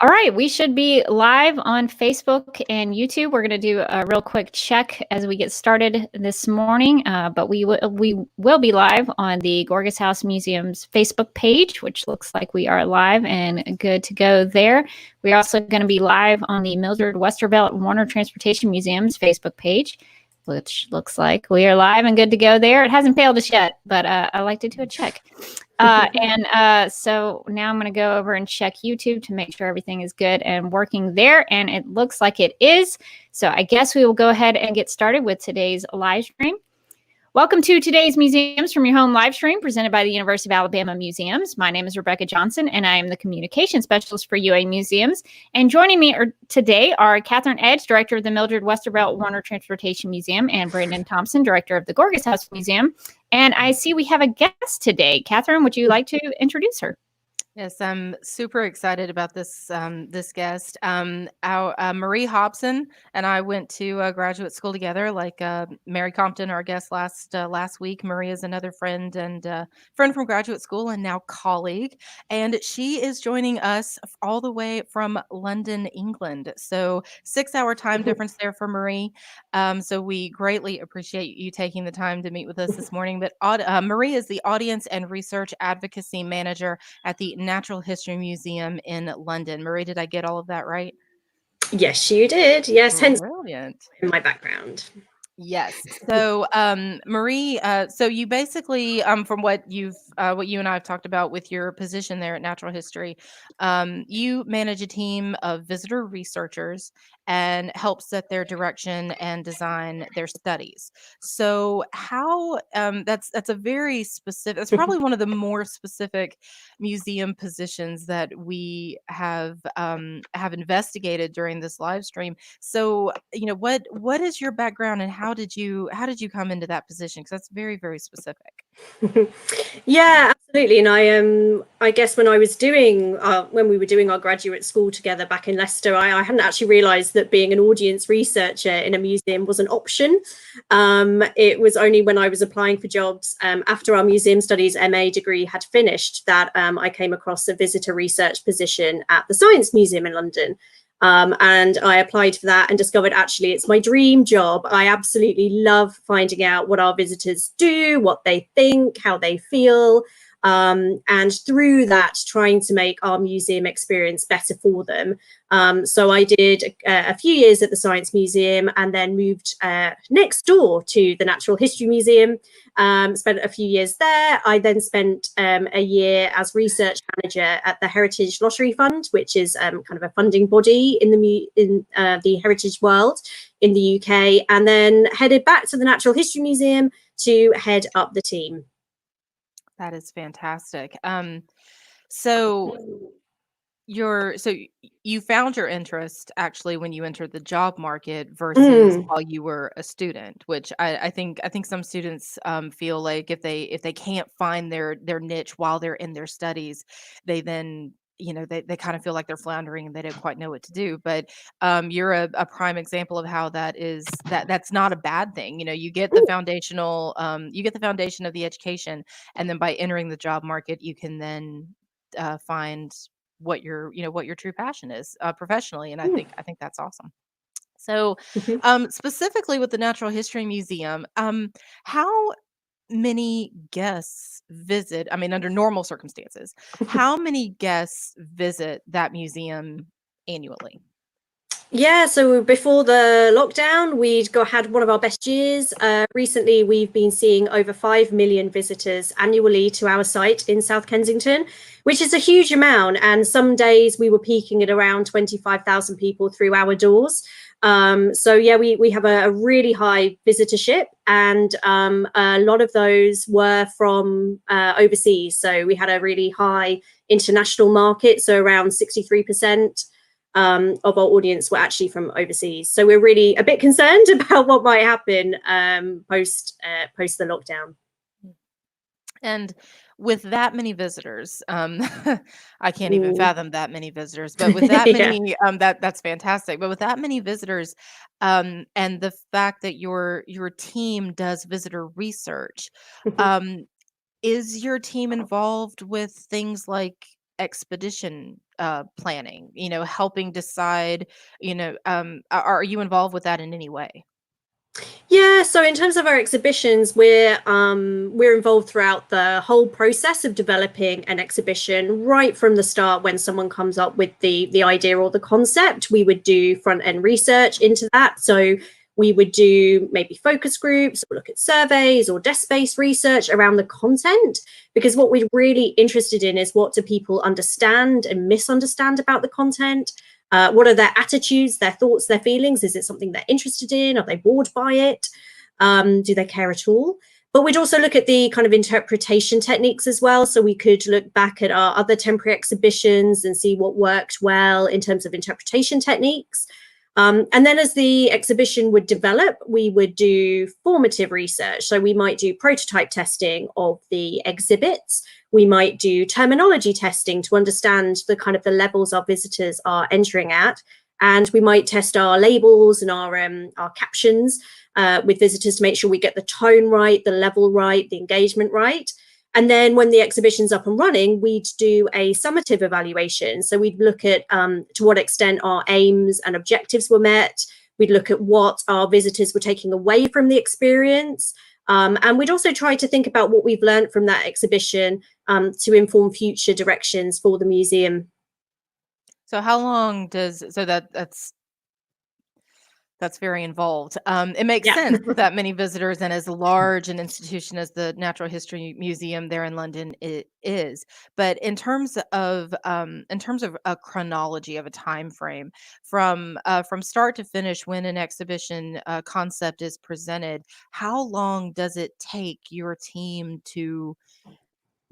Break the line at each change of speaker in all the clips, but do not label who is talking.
All right, we should be live on Facebook and YouTube. We're going to do a real quick check as we get started this morning, but we will be live on the Gorgas House Museum's Facebook page, which looks like we are live and good to go there. We're also going to be live on the Mildred Westervelt Warner Transportation Museum's Facebook page, which looks like we are live and good to go there. It hasn't failed us yet, but I like to do a check. So now I'm going to go over and check YouTube to make sure everything is good and working there. And it looks like it is. So I guess we will go ahead and get started with today's live stream. Welcome to today's Museums from Your Home live stream presented by the University of Alabama Museums. My name is Rebecca Johnson, and I am the Communication Specialist for UA Museums. And joining me today are Katherine Edge, Director of the Mildred Westervelt Warner Transportation Museum, and Brandon Thompson, Director of the Gorgas House Museum. And I see we have a guest today. Katherine, would you like to introduce her?
Yes, I'm super excited about this guest. Marie Hobson and I went to graduate school together, like Mary Compton, our guest last week. Marie is another friend and friend from graduate school and now colleague, and she is joining us all the way from London, England. So 6-hour time difference there for Marie. So we greatly appreciate you taking the time to meet with us this morning. But Marie is the Audience and Research Advocacy Manager at the Natural History Museum in London. Marie, did I get all of that right?
Yes, you did. Yes, hence
Brilliant.
in my background.
Yes. So, Marie, so you basically, from what you and I have talked about with your position there at Natural History, you manage a team of visitor researchers and help set their direction and design their studies. So, how that's a very specific. That's probably one of the more specific museum positions that we have investigated during this live stream. So, what is your background and how did you come into that position? Because that's very, very specific.
Yeah, absolutely. And I guess when we were doing our graduate school together back in Leicester, I hadn't actually realised that being an audience researcher in a museum was an option. It was only when I was applying for jobs after our museum studies MA degree had finished that I came across a visitor research position at the Science Museum in London. And I applied for that and discovered actually it's my dream job. I absolutely love finding out what our visitors do, what they think, how they feel. And through that, trying to make our museum experience better for them. So I did a few years at the Science Museum and then moved next door to the Natural History Museum, spent a few years there. I then spent a year as research manager at the Heritage Lottery Fund, which is kind of a funding body in the heritage world in the UK, and then headed back to the Natural History Museum to head up the team.
That is fantastic. So you found your interest actually when you entered the job market versus while you were a student, which I think some students feel like if they can't find their niche while they're in their studies, they then they kind of feel like they're floundering and they don't quite know what to do. But you're a prime example of how that's not a bad thing. You get the foundational you get the foundation of the education, and then by entering the job market you can then find what your true passion is professionally, and I think that's awesome. So specifically with the Natural History Museum, how many guests visit, I mean, under normal circumstances, how many guests visit that museum annually?
Yeah, so before the lockdown, had one of our best years. Recently, we've been seeing over 5 million visitors annually to our site in South Kensington, which is a huge amount. And some days we were peaking at around 25,000 people through our doors. So yeah, we have a really high visitorship, and a lot of those were from overseas. So we had a really high international market, so around 63%. Of our audience were actually from overseas. So we're really a bit concerned about what might happen post the lockdown.
And with that many visitors, I can't even fathom that many visitors, but with that many, that's fantastic. But with that many visitors, and the fact that your team does visitor research, is your team involved with things like expedition planning, helping decide, are you involved with that in any way?
Yeah, so in terms of our exhibitions, we're involved throughout the whole process of developing an exhibition, right from the start. When someone comes up with the idea or the concept, we would do front end research into that. So we would do maybe focus groups, or look at surveys or desk-based research around the content, because what we're really interested in is what do people understand and misunderstand about the content. What are their attitudes, their thoughts, their feelings? Is it something they're interested in? Are they bored by it? Do they care at all? But we'd also look at the kind of interpretation techniques as well. So we could look back at our other temporary exhibitions and see what worked well in terms of interpretation techniques. And then as the exhibition would develop, we would do formative research. So we might do prototype testing of the exhibits. We might do terminology testing to understand the kind of the levels our visitors are entering at. And we might test our labels and our captions with visitors to make sure we get the tone right, the level right, the engagement right. And then when the exhibition's up and running, we'd do a summative evaluation. So we'd look at to what extent our aims and objectives were met. We'd look at what our visitors were taking away from the experience. And we'd also try to think about what we've learned from that exhibition to inform future directions for the museum.
So how long that's very involved. It makes sense with that many visitors and as large an institution as the Natural History Museum there in London it is. But in terms of a chronology of a time frame from start to finish, when an exhibition concept is presented, how long does it take your team to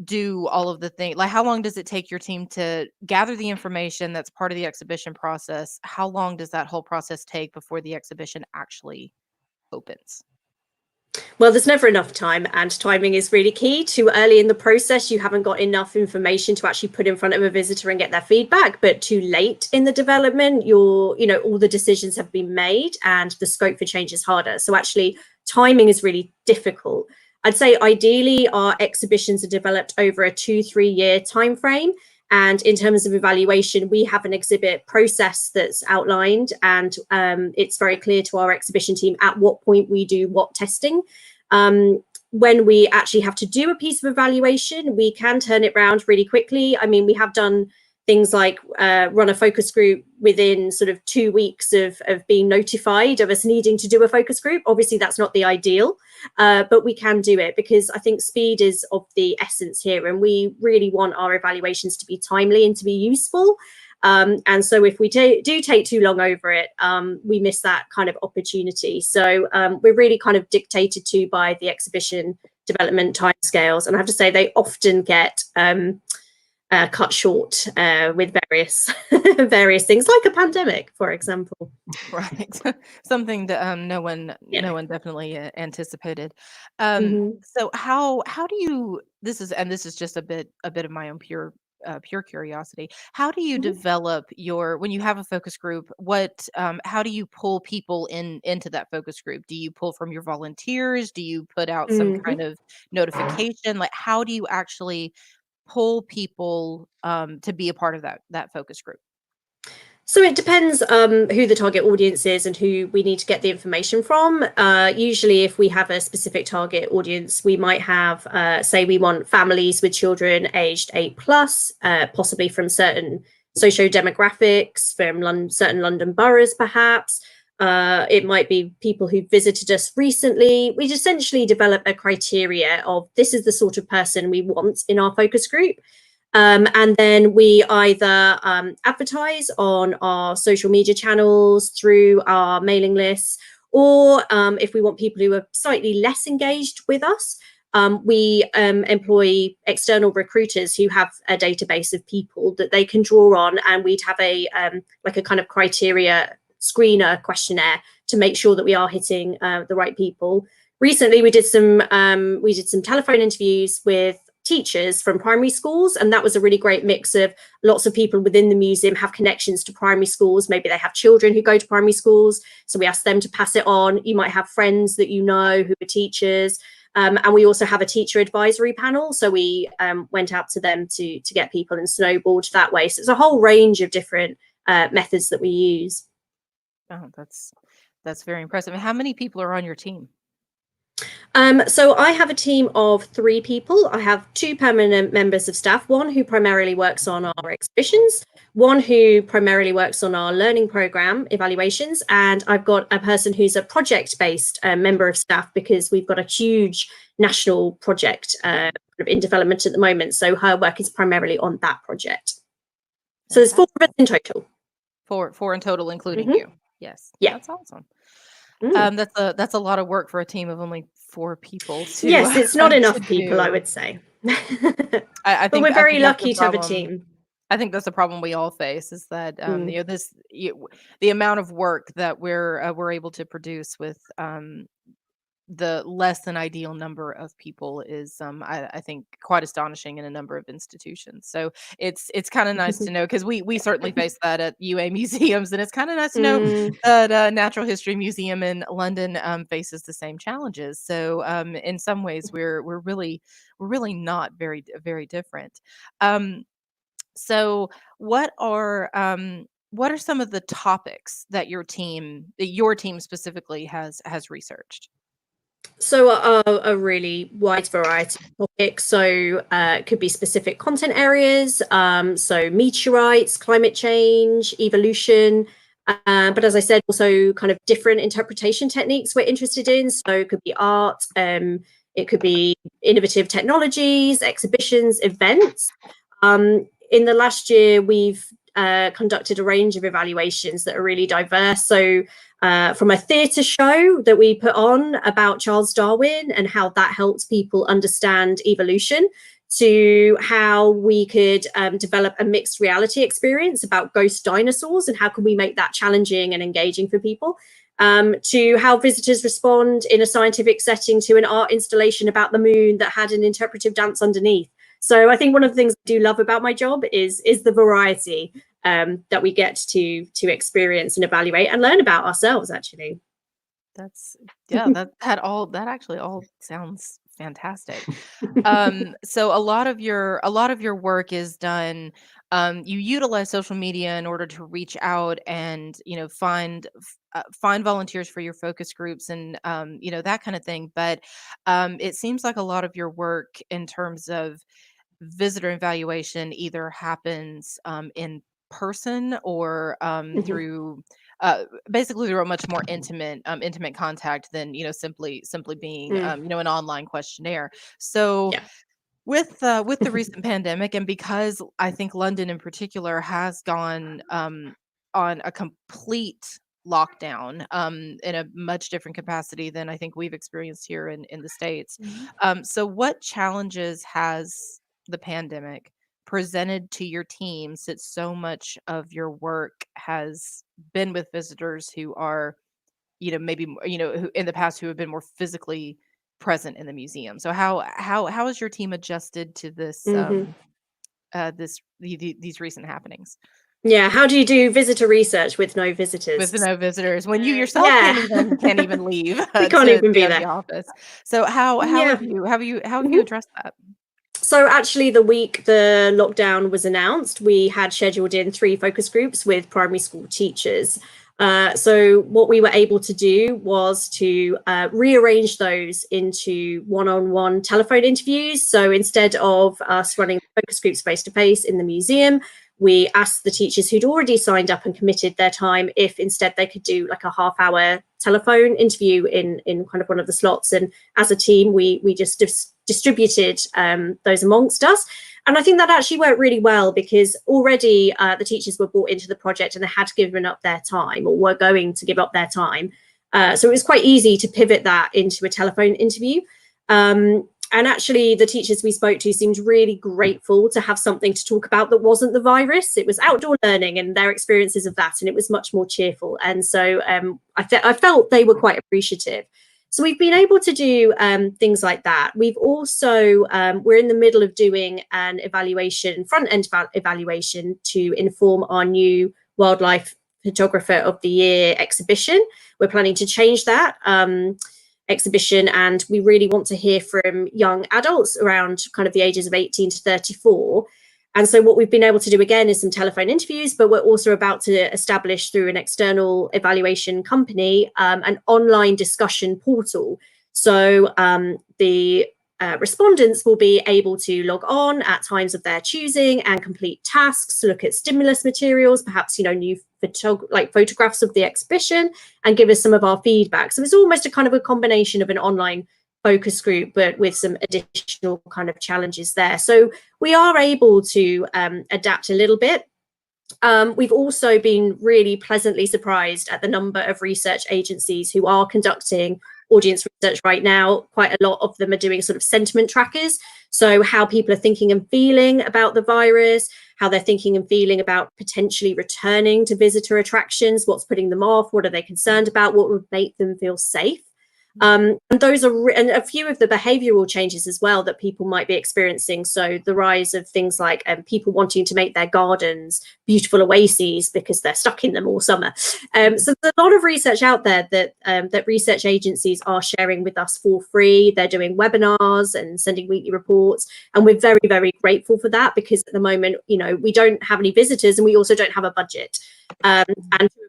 do all of the things? Like, how long does it take your team to gather the information that's part of the exhibition process? How long does that whole process take before the exhibition actually opens?
Well, there's never enough time, and timing is really key. Too early in the process, you haven't got enough information to actually put in front of a visitor and get their feedback. But too late in the development, all the decisions have been made and the scope for change is harder. So actually, timing is really difficult. I'd say ideally our exhibitions are developed over a 2-3 year time frame. And in terms of evaluation, we have an exhibit process that's outlined, and it's very clear to our exhibition team at what point we do what testing. When we actually have to do a piece of evaluation, we can turn it around really quickly. I mean, we have done things like run a focus group within sort of 2 weeks of being notified of us needing to do a focus group. Obviously, that's not the ideal, but we can do it because I think speed is of the essence here. And we really want our evaluations to be timely and to be useful. And so if we do take too long over it, we miss that kind of opportunity. So we're really kind of dictated to by the exhibition development timescales. And I have to say they often get cut short with various things, like a pandemic, for example.
Right, something that no one definitely anticipated. So how do you? This is just a bit of my own pure curiosity. How do you develop when you have a focus group? How do you pull people into that focus group? Do you pull from your volunteers? Do you put out some kind of notification? Like, how do you actually pull people to be a part of that focus group?
So it depends who the target audience is and who we need to get the information from. Usually, if we have a specific target audience, we might have, say, we want families with children aged 8+, possibly from certain socio-demographics, from certain London boroughs, perhaps. It might be people who visited us recently. We essentially develop a criteria of this is the sort of person we want in our focus group. And then we either advertise on our social media channels, through our mailing lists, or if we want people who are slightly less engaged with us, we employ external recruiters who have a database of people that they can draw on, and we'd have a kind of criteria screener questionnaire to make sure that we are hitting the right people. Recently, we did some telephone interviews with teachers from primary schools, and that was a really great mix of lots of people within the museum have connections to primary schools. Maybe they have children who go to primary schools, so we asked them to pass it on. You might have friends that you know who are teachers. And we also have a teacher advisory panel. So we went out to them to get people and snowballed that way. So it's a whole range of different methods that we use.
Oh, that's very impressive. How many people are on your team?
So I have a team of 3 people. I have 2 permanent members of staff, one who primarily works on our exhibitions, one who primarily works on our learning program evaluations, and I've got a person who's a project-based member of staff because we've got a huge national project in development at the moment. So her work is primarily on that project. So there's 4 of us in total.
Four in total, including you. Yes.
Yeah.
That's awesome.
Mm.
That's a lot of work for a team of only 4 people.
Yes, it's not enough people, I would say.
I think,
but we're very
think that's
lucky to have a team.
I think that's the problem we all face, is that you know, the amount of work that we're able to produce with the less than ideal number of people is I think quite astonishing in a number of institutions. So it's kind of nice to know, because we certainly face that at UA museums, and it's kind of nice to know that Natural History Museum in London faces the same challenges. So in some ways we're really not very different. So what are some of the topics that your team specifically has researched?
So a really wide variety of topics. So it could be specific content areas, so meteorites, climate change, evolution. But as I said, also kind of different interpretation techniques we're interested in. So it could be art, it could be innovative technologies, exhibitions, events. In the last year, we've conducted a range of evaluations that are really diverse. So from a theatre show that we put on about Charles Darwin and how that helps people understand evolution, to how we could develop a mixed reality experience about ghost dinosaurs and how can we make that challenging and engaging for people, to how visitors respond in a scientific setting to an art installation about the moon that had an interpretive dance underneath. So I think one of the things I do love about my job is the variety that we get to experience and evaluate and learn about ourselves, actually.
That's that actually all sounds fantastic. So a lot of your work is done. You utilize social media in order to reach out and, you know, find volunteers for your focus groups and you know, that kind of thing. But it seems like a lot of your work in terms of visitor evaluation either happens in person or through basically through a much more intimate contact than, you know, simply being you know, an online questionnaire. So
Yeah.
with the recent pandemic, and because I think London in particular has gone on a complete lockdown in a much different capacity than I think we've experienced here in the States. So what challenges has the pandemic presented to your team, since so much of your work has been with visitors who are, you know, maybe, you know, who in the past who have been more physically present in the museum? So how has your team adjusted to this these recent happenings?
Yeah, how do you do visitor research with no visitors?
With no visitors, when you yourself
Yeah.
can't even leave
We can't
to
even be
go to the
there.
office. So how
Yeah.
have you addressed that?
So actually, the week the lockdown was announced, we had scheduled in 3 focus groups with primary school teachers. So what we were able to do was to rearrange those into one-on-one telephone interviews. So instead of us running focus groups face-to-face in the museum, we asked the teachers who'd already signed up and committed their time if instead they could do like a half-hour telephone interview in kind of one of the slots. And as a team, we just distributed those amongst us. And I think that actually worked really well, because already the teachers were brought into the project and they had given up their time, or were going to give up their time. So it was quite easy to pivot that into a telephone interview. And actually, the teachers we spoke to seemed really grateful to have something to talk about that wasn't the virus. It was outdoor learning and their experiences of that, and it was much more cheerful. And so I felt they were quite appreciative. So we've been able to do things like that. We've also, we're in the middle of doing an evaluation, front-end evaluation, to inform our new Wildlife Photographer of the Year exhibition. We're planning to change that. exhibition, and we really want to hear from young adults around kind of the ages of 18 to 34. And so what we've been able to do again is some telephone interviews, but we're also about to establish through an external evaluation company an online discussion portal. So the respondents will be able to log on at times of their choosing and complete tasks, look at stimulus materials, perhaps, new photographs of the exhibition, and give us some of our feedback. So it's almost a kind of a combination of an online focus group, but with some additional kind of challenges there. So we are able to adapt a little bit. We've also been really pleasantly surprised at the number of research agencies who are conducting audience research right now. Quite a lot of them are doing sort of sentiment trackers. So how people are thinking and feeling about the virus, how they're thinking and feeling about potentially returning to visitor attractions, what's putting them off, what are they concerned about, what would make them feel safe. And those are and a few of the behavioral changes as well that people might be experiencing. So the rise of things like people wanting to make their gardens beautiful oases because they're stuck in them all summer. So there's a lot of research out there that that research agencies are sharing with us for free. They're doing webinars and sending weekly reports, and we're very, very grateful for that, because at the moment, we don't have any visitors and we also don't have a budget. And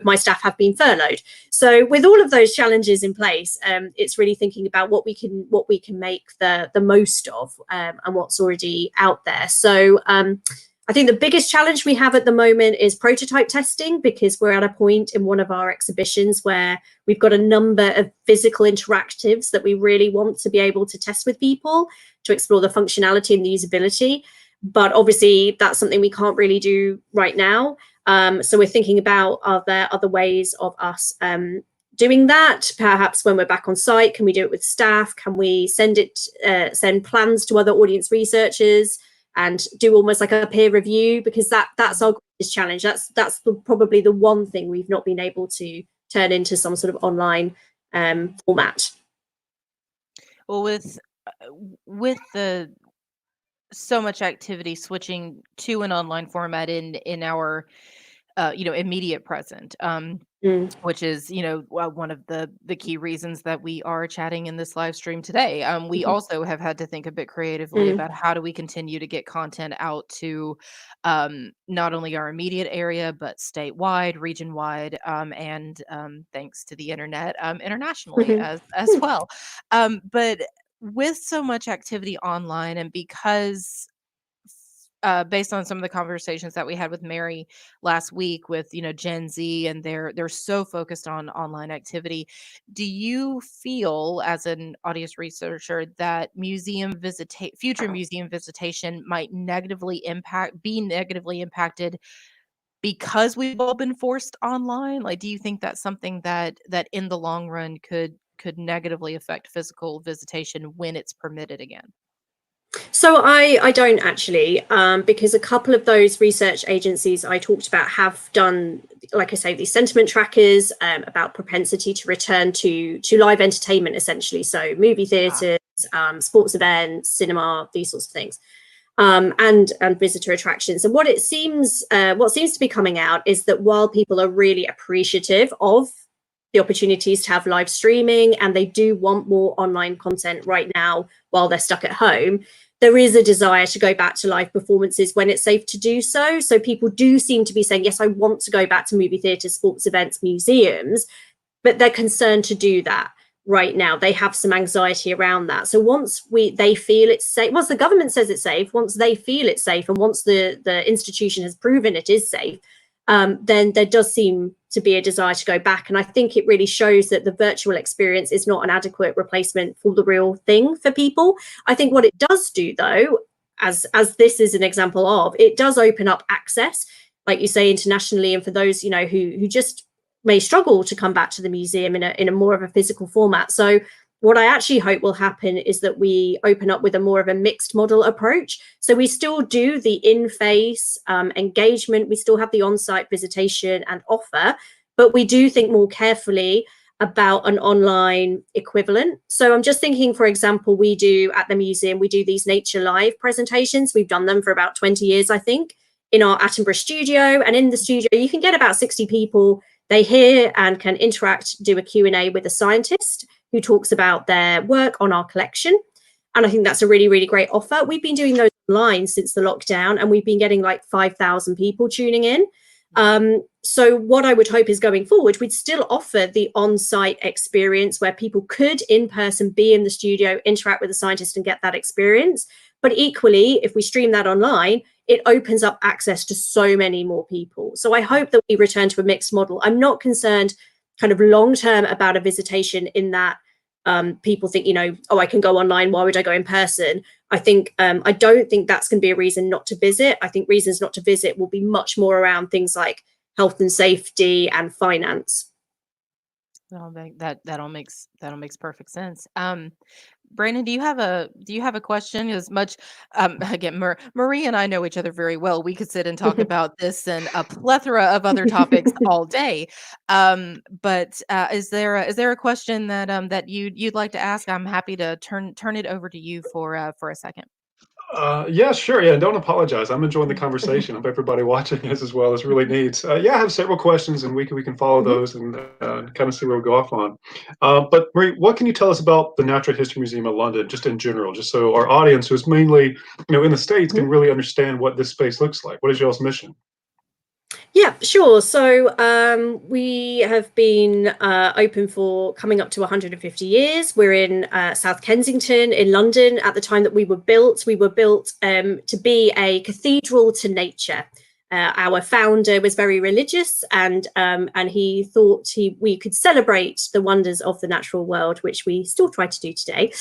my staff have been furloughed. So with all of those challenges in place, it's really thinking about what we can make the most of, and what's already out there. So I think the biggest challenge we have at the moment is prototype testing, because we're at a point in one of our exhibitions where we've got a number of physical interactives that we really want to be able to test with people to explore the functionality and the usability. But obviously that's something we can't really do right now. So we're thinking about, are there other ways of us doing that? Perhaps when we're back on site, can we do it with staff? Can we send plans to other audience researchers and do almost like a peer review? Because that's our greatest challenge. That's probably the one thing we've not been able to turn into some sort of online format.
Well, with the so much activity switching to an online format in our immediate present, which is one of the key reasons that we are chatting in this live stream today. We also have had to think a bit creatively about how do we continue to get content out to not only our immediate area but statewide, region wide, and thanks to the internet, internationally as well. But with so much activity online, and because based on some of the conversations that we had with Mary last week with Gen Z, and they're so focused on online activity, do you feel as an audience researcher that future museum visitation might be negatively impacted because we've all been forced online? Like, do you think that's something that in the long run could negatively affect physical visitation when it's permitted again?
So I don't actually, because a couple of those research agencies I talked about have done, like I say, these sentiment trackers about propensity to return to live entertainment, essentially. So movie theatres, sports events, cinema, these sorts of things, and visitor attractions. And what seems to be coming out is that while people are really appreciative of the opportunities to have live streaming, and they do want more online content right now while they're stuck at home, there is a desire to go back to live performances when it's safe to do so. So people do seem to be saying, yes, I want to go back to movie theatres, sports events, museums, but they're concerned to do that right now. They have some anxiety around that. So once they feel it's safe, once the government says it's safe, once they feel it's safe, and once the institution has proven it is safe, then there does seem to be a desire to go back. And I think it really shows that the virtual experience is not an adequate replacement for the real thing for people. I think what it does do, though, as this is an example of, it does open up access, like you say, internationally, and for those who just may struggle to come back to the museum in a more of a physical format. So what I actually hope will happen is that we open up with a more of a mixed model approach. So we still do the in-face engagement, we still have the on-site visitation and offer, but we do think more carefully about an online equivalent. So I'm just thinking, for example, we do at the museum, we do these Nature Live presentations. We've done them for about 20 years, I think, in our Attenborough studio. And in the studio, you can get about 60 people. They hear and can interact, do a Q&A with a scientist who talks about their work on our collection. And I think that's a really, really great offer. We've been doing those online since the lockdown, and we've been getting like 5,000 people tuning in. So what I would hope is going forward, we'd still offer the on-site experience where people could in person be in the studio, interact with the scientist and get that experience. But equally, if we stream that online, it opens up access to so many more people. So I hope that we return to a mixed model. I'm not concerned kind of long-term about a visitation in that people think, you know, oh, I can go online, why would I go in person? I think I don't think that's going to be a reason not to visit. I think reasons not to visit will be much more around things like health and safety and finance.
That all makes perfect sense. Brandon, do you have a question? As much again, Marie and I know each other very well. We could sit and talk about this and a plethora of other topics all day. But is there a question that you'd like to ask? I'm happy to turn it over to you for a second.
Yeah, sure. Yeah, don't apologize. I'm enjoying the conversation. Hope everybody watching this as well is really neat. Yeah, I have several questions, and we can follow those and kind of see where we go off on. But Marie, what can you tell us about the Natural History Museum of London, just in general, just so our audience, who's mainly in the States, can really understand what this space looks like? What is y'all's mission?
Yeah, sure. So we have been open for coming up to 150 years. We're in South Kensington in London. At the time that we were built to be a cathedral to nature. Our founder was very religious, and he thought we could celebrate the wonders of the natural world, which we still try to do today.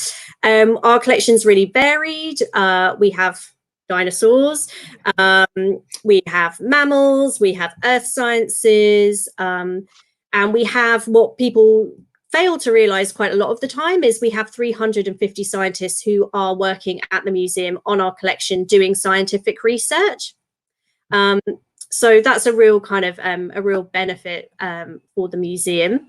Our collection's really varied. We have dinosaurs, we have mammals, we have earth sciences, and we have what people fail to realize quite a lot of the time is we have 350 scientists who are working at the museum on our collection doing scientific research. So that's a real kind of a real benefit for the museum.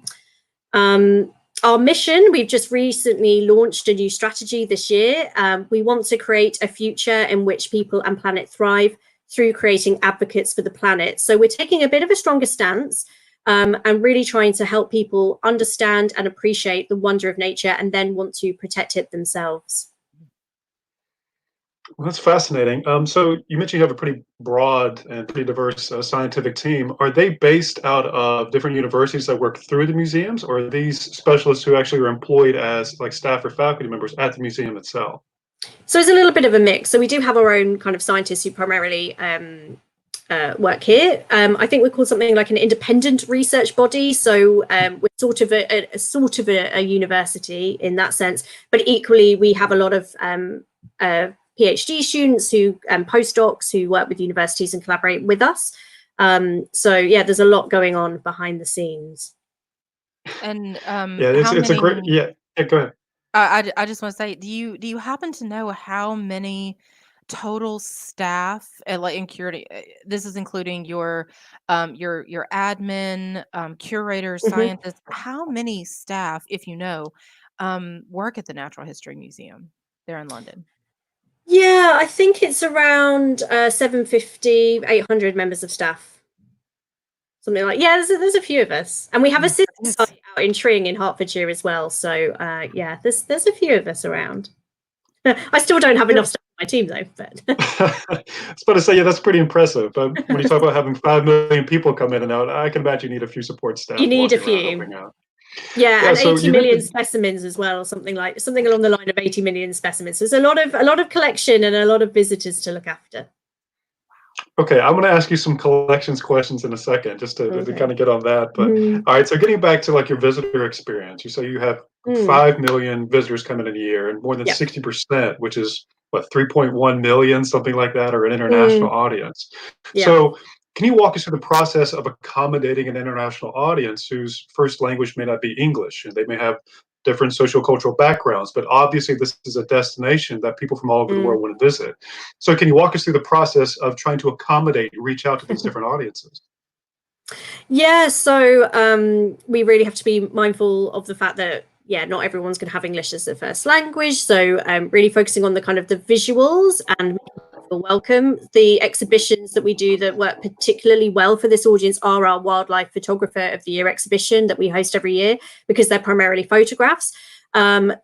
Our mission, we've just recently launched a new strategy this year. We want to create a future in which people and planet thrive through creating advocates for the planet. So we're taking a bit of a stronger stance and really trying to help people understand and appreciate the wonder of nature and then want to protect it themselves.
Well, that's fascinating. So you mentioned you have a pretty broad and pretty diverse scientific team. Are they based out of different universities that work through the museums, or are these specialists who actually are employed as like staff or faculty members at the museum itself?
So it's a little bit of a mix. So we do have our own kind of scientists who primarily work here. I think we're called something like an independent research body. So we're sort of a university in that sense, but equally we have a lot of PhD students who postdocs who work with universities and collaborate with us. So yeah, there's a lot going on behind the scenes.
And
yeah, it's a great go ahead.
I just want to say, do you happen to know how many total staff like in curating? This is including your admin, curators, scientists. How many staff, if you know, work at the Natural History Museum there in London?
Yeah, I think it's around 750, 800 members of staff. Something like, yeah, there's a few of us. And we have a sister site out in Tring in Hertfordshire as well. So yeah, there's a few of us around. I still don't have enough staff on my team though. But
I was about to say, yeah, that's pretty impressive. But when you talk about having 5 million people come in and out, I can imagine you need a few support staff.
You need a few. Yeah, and
so
80 million specimens as well, something along the line of 80 million specimens. There's a lot of collection and a lot of visitors to look after.
Okay, I'm going to ask you some collections questions in a second, just to kind of get on that. But all right, so getting back to like your visitor experience, you say you have 5 million visitors coming in a year, and more than 60%, which is what, 3.1 million, something like that, are an international audience.
Yeah.
So can you walk us through the process of accommodating an international audience whose first language may not be English, and they may have different sociocultural backgrounds, but obviously this is a destination that people from all over the world want to visit. So can you walk us through the process of trying to accommodate and reach out to these different audiences?
Yeah, so we really have to be mindful of the fact that not everyone's going to have English as their first language. So really focusing on the kind of the visuals and feel welcome. The exhibitions that we do that work particularly well for this audience are our Wildlife Photographer of the Year exhibition that we host every year, because they're primarily photographs,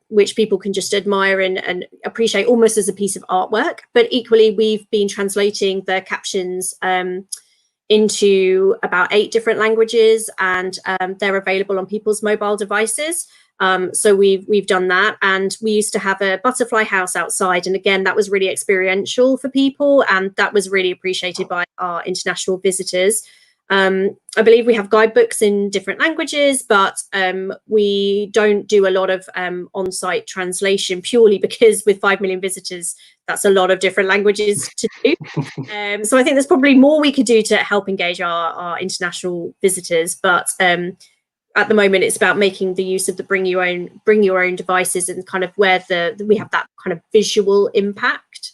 which people can just admire and appreciate almost as a piece of artwork. But equally, we've been translating the captions into about 8 different languages, and they're available on people's mobile devices. So we've done that, and we used to have a butterfly house outside, and again, that was really experiential for people, and that was really appreciated by our international visitors. I believe we have guidebooks in different languages, but we don't do a lot of on-site translation, purely because with 5 million visitors, that's a lot of different languages to do. So I think there's probably more we could do to help engage our international visitors, but at the moment, it's about making the use of the bring your own devices, and kind of where we have that kind of visual impact.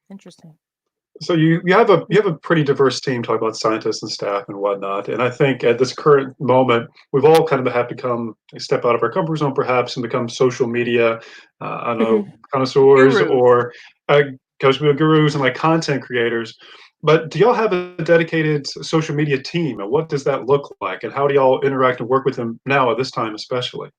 Interesting.
So you have a pretty diverse team, talking about scientists and staff and whatnot. And I think at this current moment, we've all kind of had to step out of our comfort zone, perhaps, and become social media, I don't know, connoisseurs or social media gurus and like content creators. But do y'all have a dedicated social media team, and what does that look like, and how do y'all interact and work with them now at this time, especially?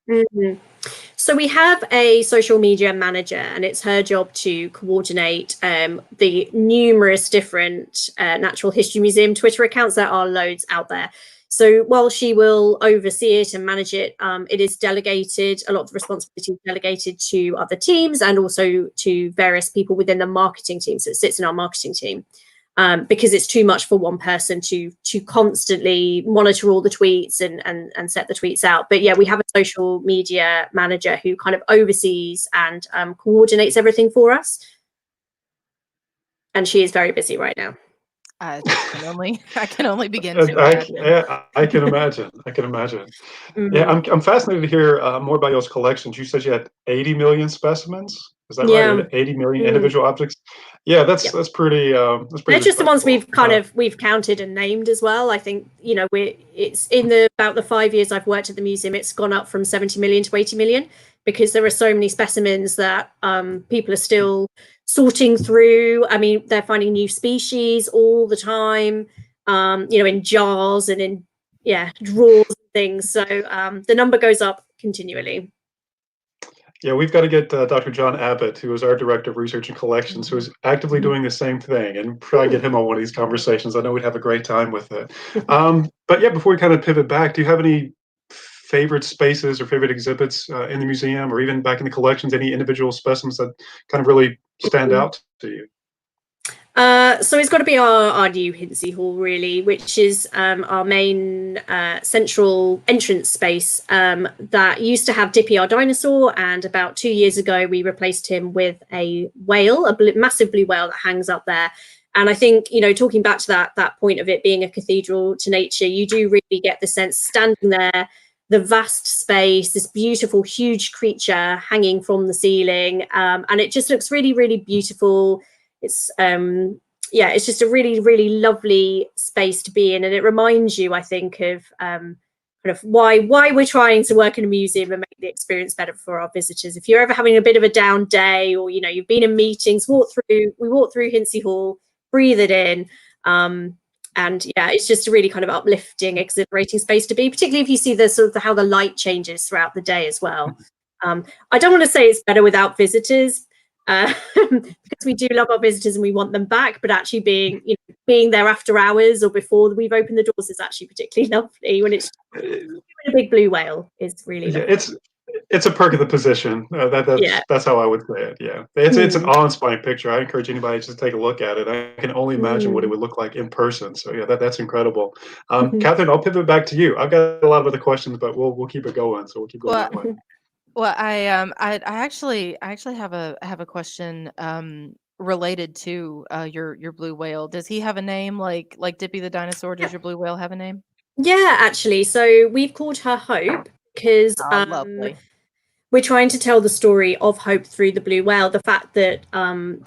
So we have a social media manager, and it's her job to coordinate the numerous different Natural History Museum Twitter accounts. There are loads out there. So while she will oversee it and manage it, it is delegated, a lot of the responsibility is delegated to other teams and also to various people within the marketing team. So it sits in our marketing team. Because it's too much for one person to constantly monitor all the tweets and set the tweets out. But yeah, we have a social media manager who kind of oversees and coordinates everything for us. And she is very busy right now.
I can only begin to imagine.
I can imagine. I can imagine. Yeah, I'm fascinated to hear more about y'all's collections. You said you had 80 million specimens. Is that right? 80 million individual objects. Yeah, that's pretty.
They're just the ones we've we've counted and named as well. I think it's in about the 5 years I've worked at the museum, it's gone up from 70 million to 80 million, because there are so many specimens that people are still sorting through. I mean, they're finding new species all the time, in jars and in drawers and things. So the number goes up continually.
Yeah, we've got to get Dr. John Abbott, who is our Director of Research and Collections, who is actively doing the same thing, and probably get him on one of these conversations. I know we'd have a great time with it. But yeah, before we kind of pivot back, do you have any favorite spaces or favorite exhibits in the museum, or even back in the collections, any individual specimens that kind of really stand out to you?
So it's got to be our new Hinsey Hall, really, which is our main central entrance space that used to have Dippy, our dinosaur, and about 2 years ago we replaced him with a whale, a massive blue whale that hangs up there. And I think, talking back to that point of it being a cathedral to nature, you do really get the sense standing there, the vast space, this beautiful, huge creature hanging from the ceiling, and it just looks really, really beautiful. It's it's just a really, really lovely space to be in, and it reminds you, I think, of kind of why we're trying to work in a museum and make the experience better for our visitors. If you're ever having a bit of a down day, or you've been in meetings, we walk through Hinsey Hall, breathe it in, and it's just a really kind of uplifting, exhilarating space to be, particularly if you see the sort of how the light changes throughout the day as well. I don't want to say it's better without visitors, because we do love our visitors and we want them back, but actually being there after hours or before we've opened the doors is actually particularly lovely. When it's a big blue whale, is really lovely.
It's a perk of the position. That's how I would say it. Yeah, it's an awe-inspiring picture. I encourage anybody to take a look at it. I can only imagine what it would look like in person. So yeah, that's incredible. Katherine, I'll pivot back to you. I've got a lot of other questions, but we'll keep it going. So we'll keep going that way.
Well, I actually have a question related to your blue whale. Does he have a name like Dippy the dinosaur? Does your blue whale have a name?
Yeah, actually. So we've called her Hope because
lovely.
We're trying to tell the story of hope through the blue whale. The fact that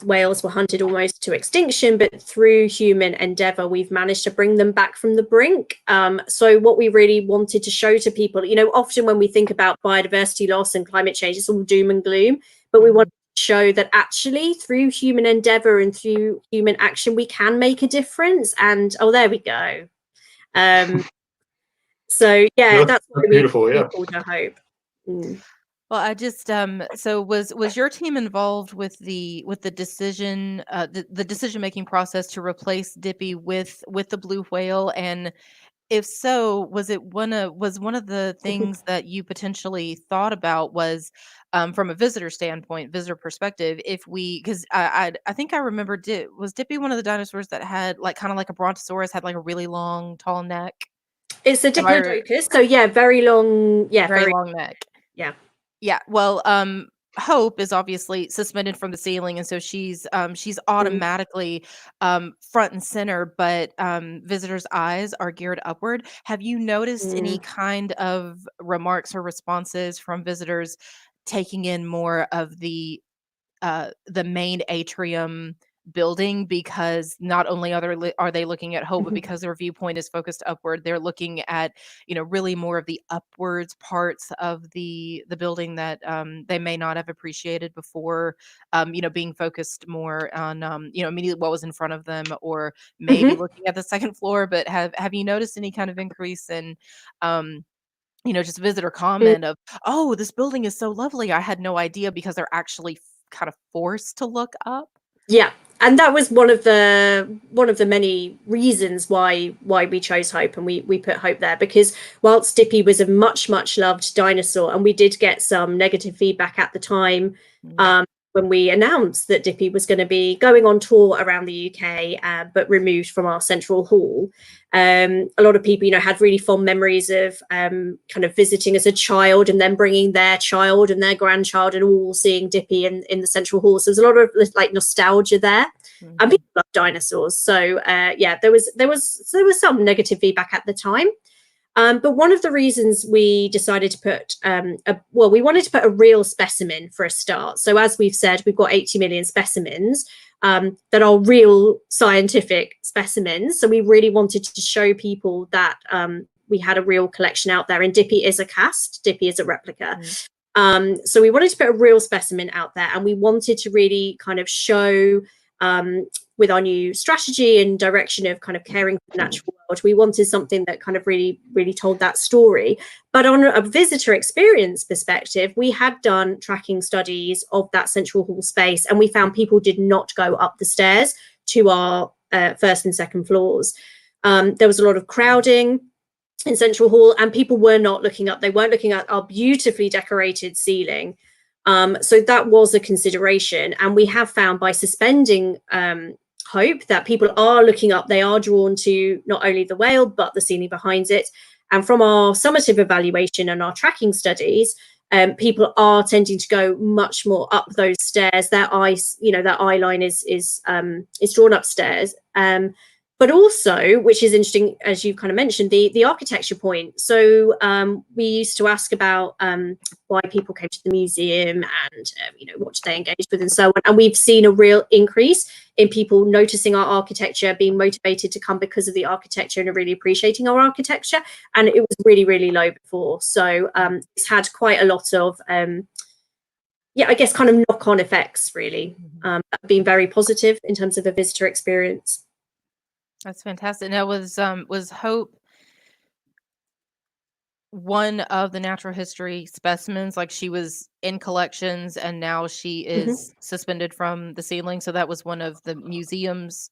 whales were hunted almost to extinction, but through human endeavor, we've managed to bring them back from the brink. So what we really wanted to show to people, often when we think about biodiversity loss and climate change, it's all doom and gloom, but we want to show that actually through human endeavor and through human action, we can make a difference. And oh, there we go. So yeah, that's why
beautiful.
we
Yeah.
called her Hope.
Well, I just so was your team involved with the decision the decision making process to replace Dippy with the blue whale, and if so, was one of the things that you potentially thought about was from a visitor standpoint, visitor perspective, if we, because I think I remember, was Dippy one of the dinosaurs that had like kind of like a brontosaurus, had like a really long tall neck?
It's a diplodocus, so yeah, very long, yeah,
very long neck.
Yeah.
Yeah, well, Hope is obviously suspended from the ceiling, and so she's automatically front and center, but visitors' eyes are geared upward. Have you noticed any kind of remarks or responses from visitors taking in more of the main atrium building, because not only are they looking at Hope, but because their viewpoint is focused upward, they're looking at, really more of the upwards parts of the building that they may not have appreciated before, being focused more on immediately what was in front of them, or maybe looking at the second floor. But have you noticed any kind of increase in just visitor comment of, oh, this building is so lovely, I had no idea, because they're actually kind of forced to look up?
Yeah, and that was one of the many reasons why we chose Hope, and we put Hope there, because whilst Dippy was a much loved dinosaur, and we did get some negative feedback at the time when we announced that Dippy was going to be going on tour around the UK, but removed from our central hall. A lot of people, had really fond memories of kind of visiting as a child and then bringing their child and their grandchild and all seeing Dippy in the central hall. So there's a lot of like nostalgia there, and people love dinosaurs. So yeah, there was some negative feedback at the time. But one of the reasons we decided to put, we wanted to put a real specimen for a start. So as we've said, we've got 80 million specimens that are real scientific specimens. So we really wanted to show people that we had a real collection out there, and Dippy is a cast, Dippy is a replica. So we wanted to put a real specimen out there, and we wanted to really kind of show with our new strategy and direction of kind of caring for the natural world, we wanted something that kind of really told that story. But on a visitor experience perspective, we had done tracking studies of that central hall space, and we found people did not go up the stairs to our first and second floors. There was a lot of crowding in central hall, and people were not looking up. They weren't looking at our beautifully decorated ceiling. So that was a consideration, and we have found by suspending Hope that people are looking up. They are drawn to not only the whale but the ceiling behind it. And from our summative evaluation and our tracking studies, people are tending to go much more up those stairs. Their eyes, their eye line is drawn upstairs. But also, which is interesting, as you kind of mentioned, the architecture point. So we used to ask about why people came to the museum and, what did they engage with and so on. And we've seen a real increase in people noticing our architecture, being motivated to come because of the architecture and are really appreciating our architecture. And it was really low before. So it's had quite a lot of, I guess, kind of knock-on effects, really, being very positive in terms of the visitor experience.
That's fantastic. Now, was Hope one of the natural history specimens, like she was in collections and now she is suspended from the ceiling? So that was one of the museum's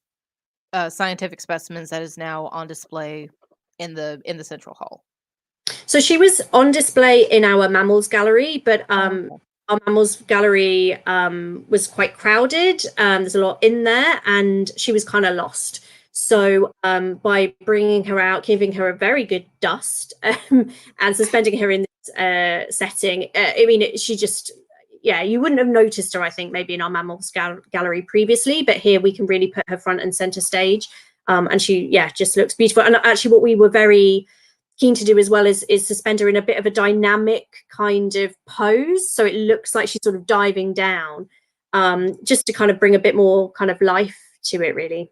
scientific specimens that is now on display in the central hall. So
she was on display in our mammals gallery, but our mammals gallery was quite crowded. There's a lot in there, and she was kind of lost. So by bringing her out, giving her a very good dust and suspending her in this setting, she just, you wouldn't have noticed her, I think, maybe in our mammals gallery previously, but here we can really put her front and center stage. And she, just looks beautiful. And actually what we were very keen to do as well is suspend her in a bit of a dynamic kind of pose. So it looks like she's sort of diving down, just to kind of bring a bit more kind of life to it, really.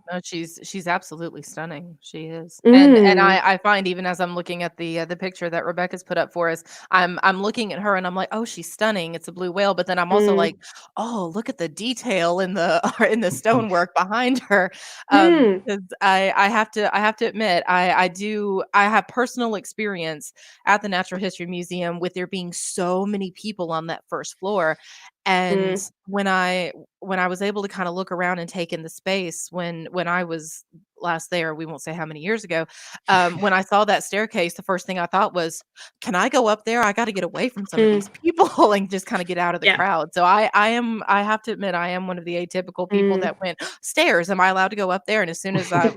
No, she's absolutely stunning. She is. And
Mm,
I find even as I'm looking at the picture that Rebecca's put up for us, I'm looking at her and I'm like, "Oh, she's stunning. It's a blue whale." But then I'm also like,
mm,
"Oh, look at the detail in the in the stonework behind her."
mm,
'Cause I have to admit, I have personal experience at the Natural History Museum with there being so many people on that first floor. And
mm,
when I was able to kind of look around and take in the space when I was last there, we won't say how many years ago, when I saw that staircase, the first thing I thought was, "Can I go up there? I got to get away from some of these
mm.
people and just kind of get out of the
Yeah.
crowd." So I have to admit I am one of the atypical people
Mm.
that went, "Stairs, am I allowed to go up there?" And as soon as I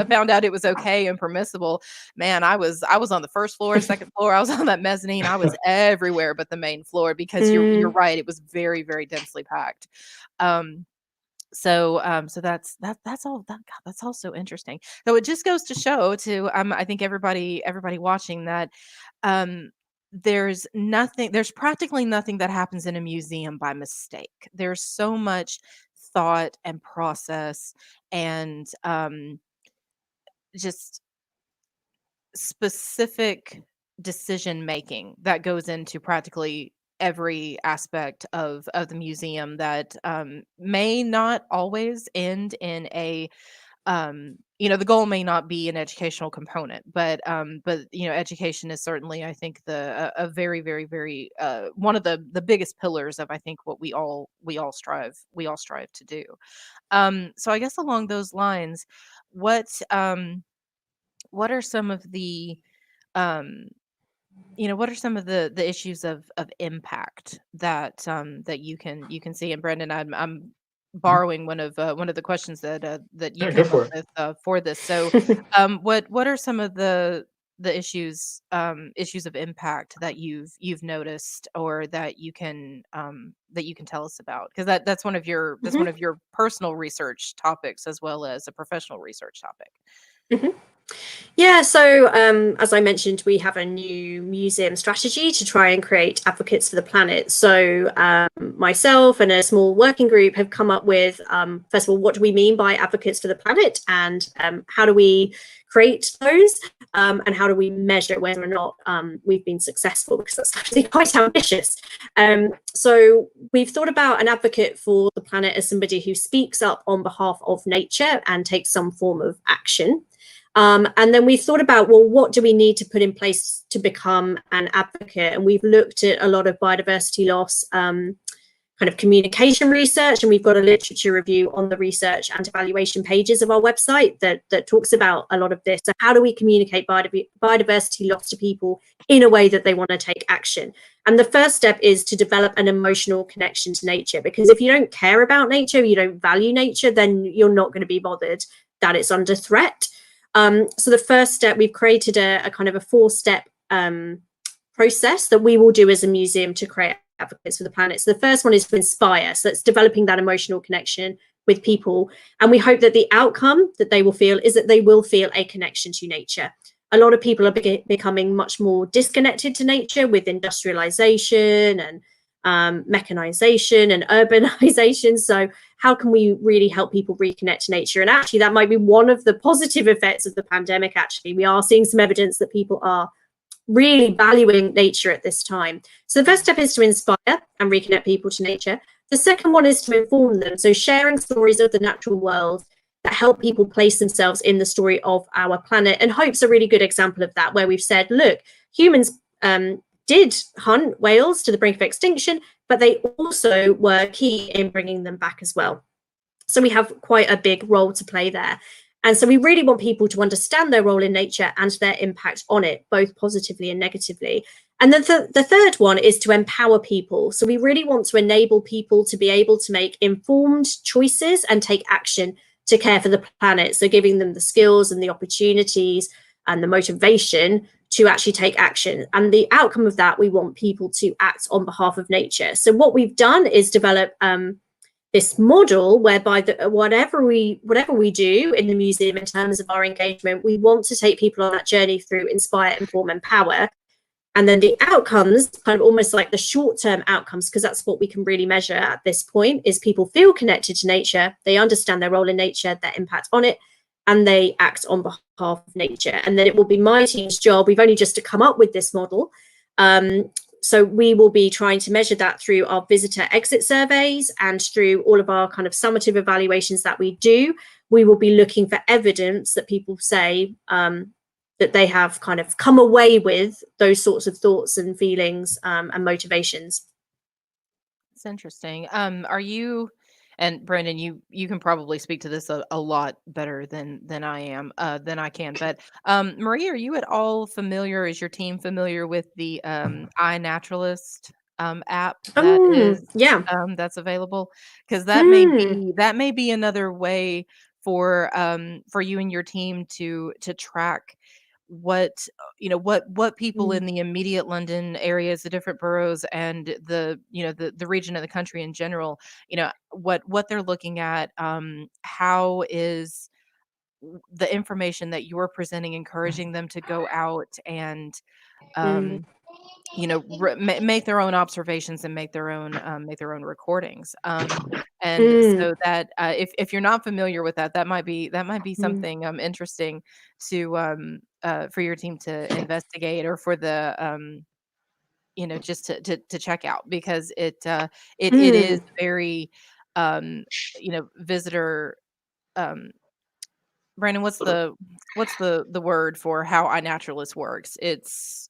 found out it was okay and permissible, man, I was on the first floor, second floor, I was on that mezzanine, I was everywhere but the main floor because you're
Mm.
right, it was very, very densely packed. Um, so that's all that God, that's all so interesting. So it just goes to show to I think everybody watching that um there's practically nothing that happens in a museum by mistake. There's so much thought and process and just specific decision making that goes into practically every aspect of the museum that may not always end in a the goal may not be an educational component, but education is certainly, I think, a very, very, very one of the biggest pillars of, I think, what we all strive to do. So I guess along those lines, what what are some of the um what are some of the issues of impact that you can see? And Brendan, I'm
Mhm.
borrowing one of the questions that you
Yeah, go
came up
for it.
with for this. So what are some of the issues of impact that you've noticed or that you can tell us about? Because that's one of your that's one
Mhm.
of your personal research topics as well as a professional research topic.
Mhm. Yeah, so as I mentioned, we have a new museum strategy to try and create advocates for the planet. So myself and a small working group have come up with, first of all, what do we mean by advocates for the planet, and how do we create those, and how do we measure whether or not we've been successful, because that's actually quite ambitious. So we've thought about an advocate for the planet as somebody who speaks up on behalf of nature and takes some form of action. And then we thought about, well, what do we need to put in place to become an advocate? And we've looked at a lot of biodiversity loss kind of communication research, and we've got a literature review on the research and evaluation pages of our website that talks about a lot of this. So how do we communicate biodiversity loss to people in a way that they want to take action? And the first step is to develop an emotional connection to nature, because if you don't care about nature, you don't value nature, then you're not going to be bothered that it's under threat. So the first step, we've created a kind of a 4-step process that we will do as a museum to create advocates for the planet. So the first one is to inspire. So it's developing that emotional connection with people. And we hope that the outcome that they will feel is that they will feel a connection to nature. A lot of people are becoming much more disconnected to nature with industrialization and mechanization and urbanization. So how can we really help people reconnect to nature? And actually, that might be one of the positive effects of the pandemic. Actually, we are seeing some evidence that people are really valuing nature at this time. So the first step is to inspire and reconnect people to nature. The second one is to inform them. So sharing stories of the natural world that help people place themselves in the story of our planet. And Hope's a really good example of that, where we've said, look, humans did hunt whales to the brink of extinction, but they also were key in bringing them back as well. So we have quite a big role to play there. And so we really want people to understand their role in nature and their impact on it, both positively and negatively. And then the third one is to empower people. So we really want to enable people to be able to make informed choices and take action to care for the planet. So giving them the skills and the opportunities and the motivation to actually take action. And the outcome of that, we want people to act on behalf of nature. So what we've done is develop this model whereby whatever we do in the museum in terms of our engagement, we want to take people on that journey through inspire, inform, empower. And then the outcomes, kind of almost like the short-term outcomes, because that's what we can really measure at this point, is people feel connected to nature, they understand their role in nature, their impact on it, and they act on behalf of nature. And then it will be my team's job. We've only just to come up with this model. So we will be trying to measure that through our visitor exit surveys and through all of our kind of summative evaluations that we do. We will be looking for evidence that people say that they have kind of come away with those sorts of thoughts and feelings and motivations.
It's interesting. Are you, and Brandon, you can probably speak to this a lot better than I can. But Marie, are you at all familiar? Is your team familiar with the iNaturalist app that is that's available? Because that may be another way for you and your team to track what people in the immediate London areas, the different boroughs, and the region of the country in general, what they're looking at. How is the information that you're presenting encouraging them to go out and make their own observations and make their own recordings. So that if you're not familiar with that, that might be something interesting to for your team to investigate, or for the just to check out, because it is very visitor. Brandon, what's the word for how iNaturalist works? It's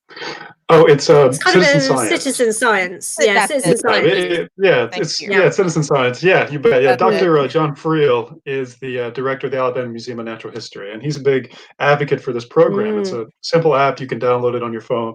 it's
kind
citizen
of a
science.
citizen science. Yeah, citizen science.
It's citizen science. Yeah, you bet. Yeah,
That's
Dr. John Friel is the director of the Alabama Museum of Natural History, and he's a big advocate for this program. It's a simple app. You can download it on your phone.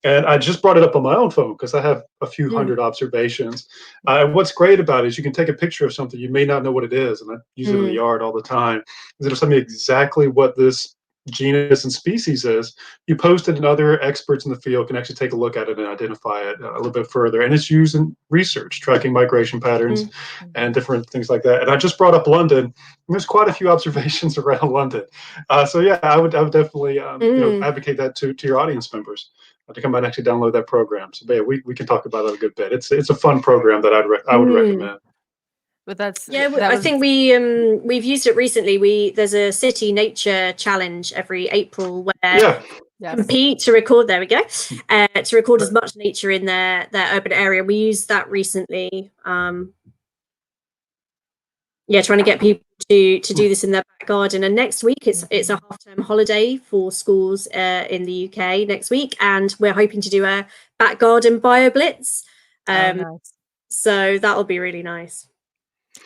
And I just brought it up on my own phone because I have a few hundred observations. And what's great about it is you can take a picture of something you may not know what it is, and I use it in the yard all the time. It'll tell me exactly what this genus and species is. You post it, and other experts in the field can actually take a look at it and identify it a little bit further. And it's used in research, tracking migration patterns and different things like that. And I just brought up London, and there's quite a few observations around London. So yeah, I would definitely advocate that to your audience members to come out and actually download that program. So yeah, we can talk about it a good bit. It's a fun program that I would recommend.
But
I think we've used it recently. There's a city nature challenge every April where compete to record. There we go. To record as much nature in their urban area. We used that recently. Trying to get people to do this in their back garden. And next week it's a half-term holiday for schools in the UK next week, and we're hoping to do a back garden bio blitz.
Nice.
So that'll be really nice.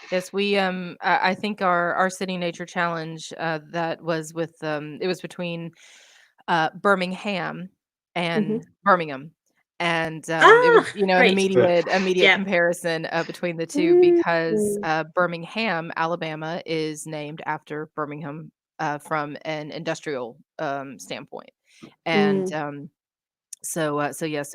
Yes, we I think our city nature challenge that was with it was between Birmingham and Birmingham, and it was an immediate comparison between the two, because Birmingham, Alabama, is named after Birmingham from an industrial standpoint, and so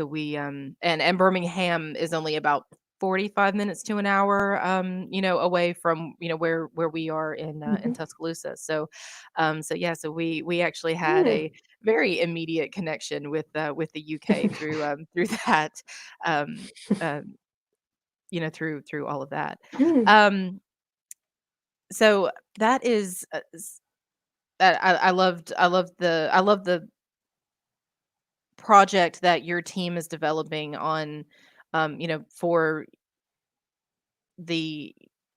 we and Birmingham is only about 45 minutes to an hour, away from, where we are in Tuscaloosa. So we actually had a very immediate connection with the UK through that, through all of that. So that is, I love the project that your team is developing on, for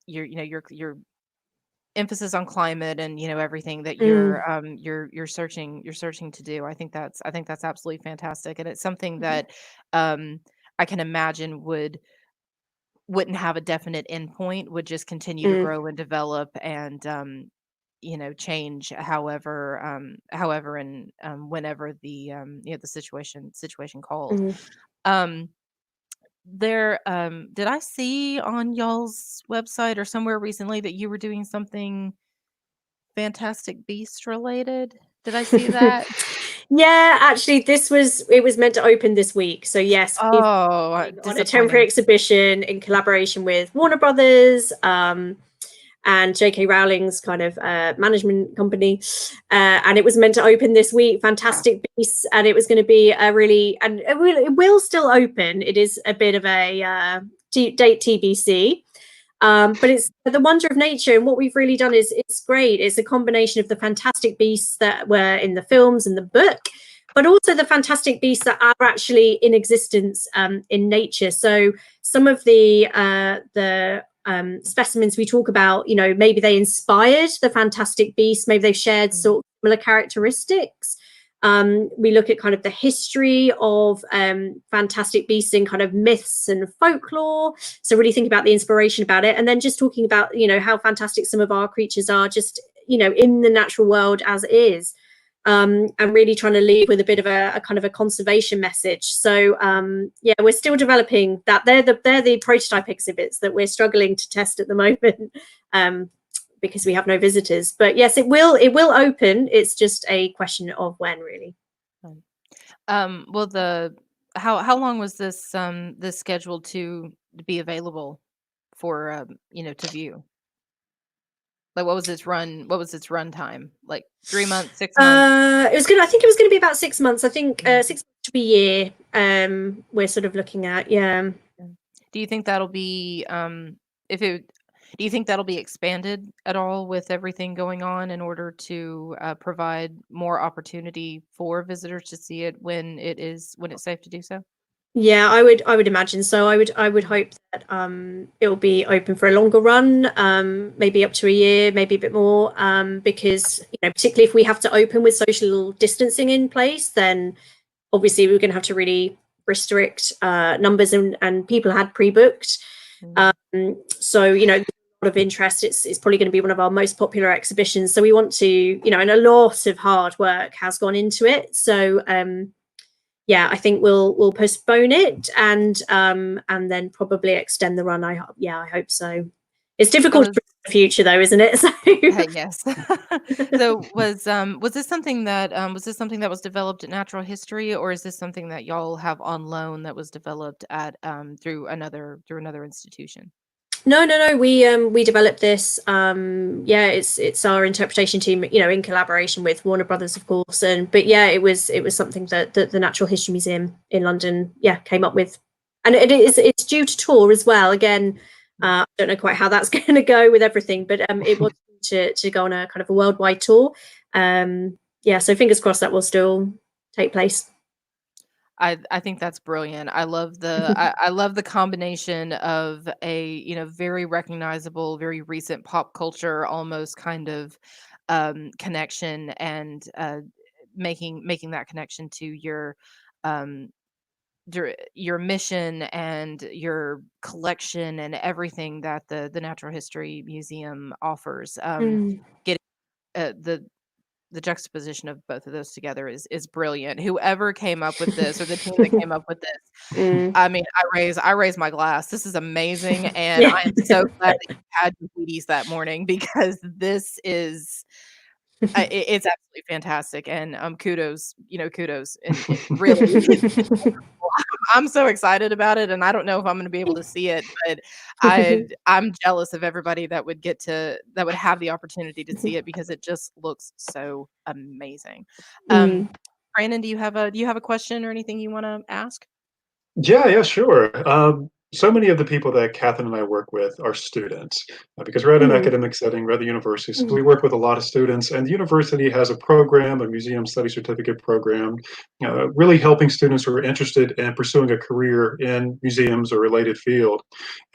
your emphasis on climate, and everything that you're searching to do. I think that's absolutely fantastic, and it's something that I can imagine wouldn't have a definite endpoint, would just continue to grow and develop, and change however and whenever the the situation calls. Did I see on y'all's website or somewhere recently that you were doing something Fantastic Beast related? Did I see that?
Yeah, actually, it was meant to open this week. So yes,
on
a temporary exhibition in collaboration with Warner Brothers, and and J.K. Rowling's kind of management company, and it was meant to open this week. Fantastic Beasts, and it was going to be a really, and it will still open. It is a bit of a date TBC. But it's the wonder of nature, and what we've really done is it's great. It's a combination of the fantastic beasts that were in the films and the book, but also the fantastic beasts that are actually in existence in nature. So some of the specimens we talk about, you know, maybe they inspired the fantastic beasts, maybe they shared sort of similar characteristics. We look at kind of the history of fantastic beasts in kind of myths and folklore. So really think about the inspiration about it, and then just talking about, you know, how fantastic some of our creatures are just, you know, in the natural world as is, and really trying to lead with a bit of a kind of a conservation message. So yeah, we're still developing that. They're the prototype exhibits that we're struggling to test at the moment. Because we have no visitors, but yes, it will open. It's just a question of when, really.
Well, how long was this scheduled to be available for you know, to view? Like, what was its run time? Like 3 months, 6 months?
I think it was gonna be about 6 months. I think 6 months to a year. We're sort of looking at, yeah.
Do you think that'll be do you think that'll be expanded at all with everything going on in order to provide more opportunity for visitors to see it when it's safe to do so?
Yeah, I would imagine so. I would hope that it'll be open for a longer run, maybe up to a year, maybe a bit more, because, you know, particularly if we have to open with social distancing in place, then obviously we're going to have to really restrict numbers, and people had pre-booked. So, you know, a lot of interest. It's probably going to be one of our most popular exhibitions. So we want to, you know, and a lot of hard work has gone into it. So yeah, I think we'll postpone it and then probably extend the run. I hope so. It's difficult for the future, though, isn't it? So
yes. So was this something that was developed at Natural History, or is this something that y'all have on loan that was developed at through another institution?
No. We developed this. Yeah, it's our interpretation team, you know, in collaboration with Warner Brothers, of course. But yeah, it was something that the Natural History Museum in London, yeah, came up with, and it's due to tour as well. Again, I don't know quite how that's going to go with everything, but it was to go on a kind of a worldwide tour. Yeah, so fingers crossed that will still take place.
I think that's brilliant. I love the combination of a, you know, very recognizable, very recent pop culture, almost kind of connection, and making that connection to um, your mission and your collection and everything that the Natural History Museum offers. Getting the juxtaposition of both of those together is brilliant. Whoever came up with this, or the team that came up with this, I mean, I raise my glass. This is amazing, and I am so glad that you had your Wheaties that morning, because this is it's absolutely fantastic. And kudos, and really, I'm so excited about it, and I don't know if I'm going to be able to see it, but I'm jealous of everybody that would have the opportunity to see it, because it just looks so amazing. Brandon, do you have a question or anything you want to ask?
Yeah, sure. So many of the people that Catherine and I work with are students, because we're at an academic setting, we're at the university. So we work with a lot of students, and the university has a program, a museum study certificate program, really helping students who are interested in pursuing a career in museums or related field.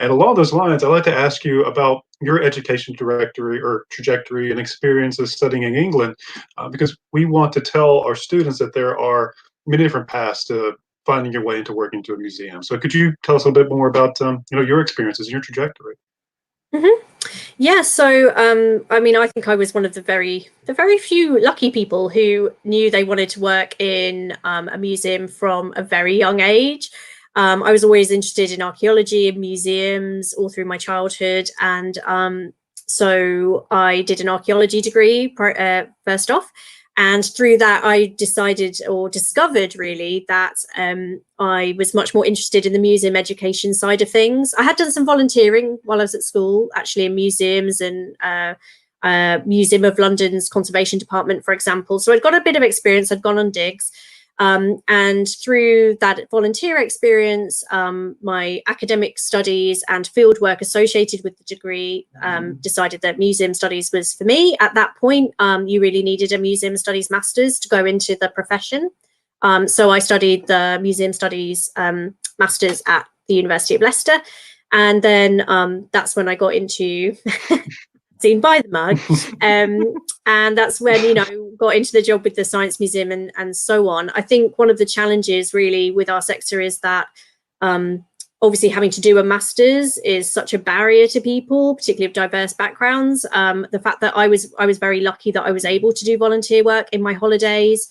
And along those lines, I'd like to ask you about your education directory or trajectory and experiences studying in England, because we want to tell our students that there are many different paths to finding your way into working to a museum. So could you tell us a bit more about your experiences and your trajectory?
Yeah, so I mean, I think I was one of the very few lucky people who knew they wanted to work in a museum from a very young age. I was always interested in archaeology and museums all through my childhood, and so I did an archaeology degree first off. And through that, I decided or discovered really that I was much more interested in the museum education side of things. I had done some volunteering while I was at school, actually in museums and Museum of London's Conservation Department, for example. So I'd got a bit of experience, I'd gone on digs. And through that volunteer experience, my academic studies and field work associated with the degree, decided that museum studies was for me. At that point, you really needed a museum studies master's to go into the profession. So I studied the museum studies master's at the University of Leicester. And then that's when I got into seen by the mug. And that's when, you know, got into the job with the Science Museum and so on. I think one of the challenges really with our sector is that obviously having to do a master's is such a barrier to people, particularly of diverse backgrounds. The fact that I was very lucky that I was able to do volunteer work in my holidays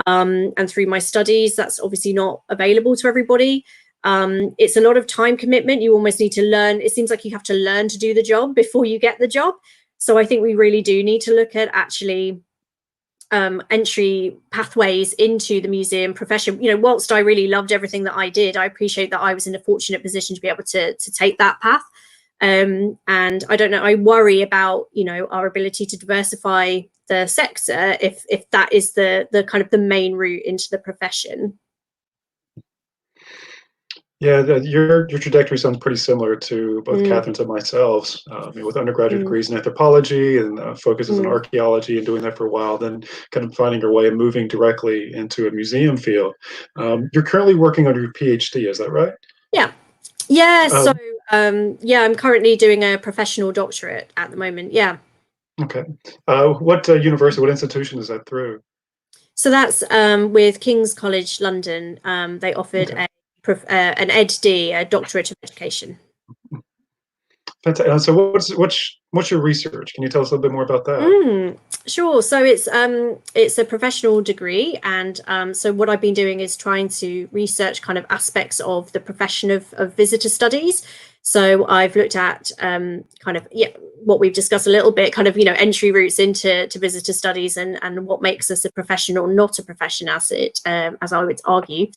and through my studies, that's obviously not available to everybody. It's a lot of time commitment. You almost need to learn. It seems like you have to learn to do the job before you get the job. So I think we really do need to look at actually entry pathways into the museum profession. You know, whilst I really loved everything that I did, I appreciate that I was in a fortunate position to be able to take that path. And I don't know, I worry about, you know, our ability to diversify the sector if that is the kind of the main route into the profession.
Yeah, your trajectory sounds pretty similar to both Katherine's and myself. With undergraduate degrees in anthropology and focuses on archaeology and doing that for a while, then kind of finding your way and moving directly into a museum field. You're currently working on your PhD, is that right?
Yeah. Yeah. So yeah, I'm currently doing a professional doctorate at the moment. Yeah.
Okay. What university, what institution is that through?
So that's with King's College London. They offered an EdD, a doctorate of education.
Fantastic. So what's your research? Can you tell us a little bit more about that?
Sure. So it's a professional degree, and so what I've been doing is trying to research kind of aspects of the profession of visitor studies. So I've looked at kind of what we've discussed a little bit, kind of, you know, entry routes into visitor studies and what makes us a profession or not a profession, as I would argue.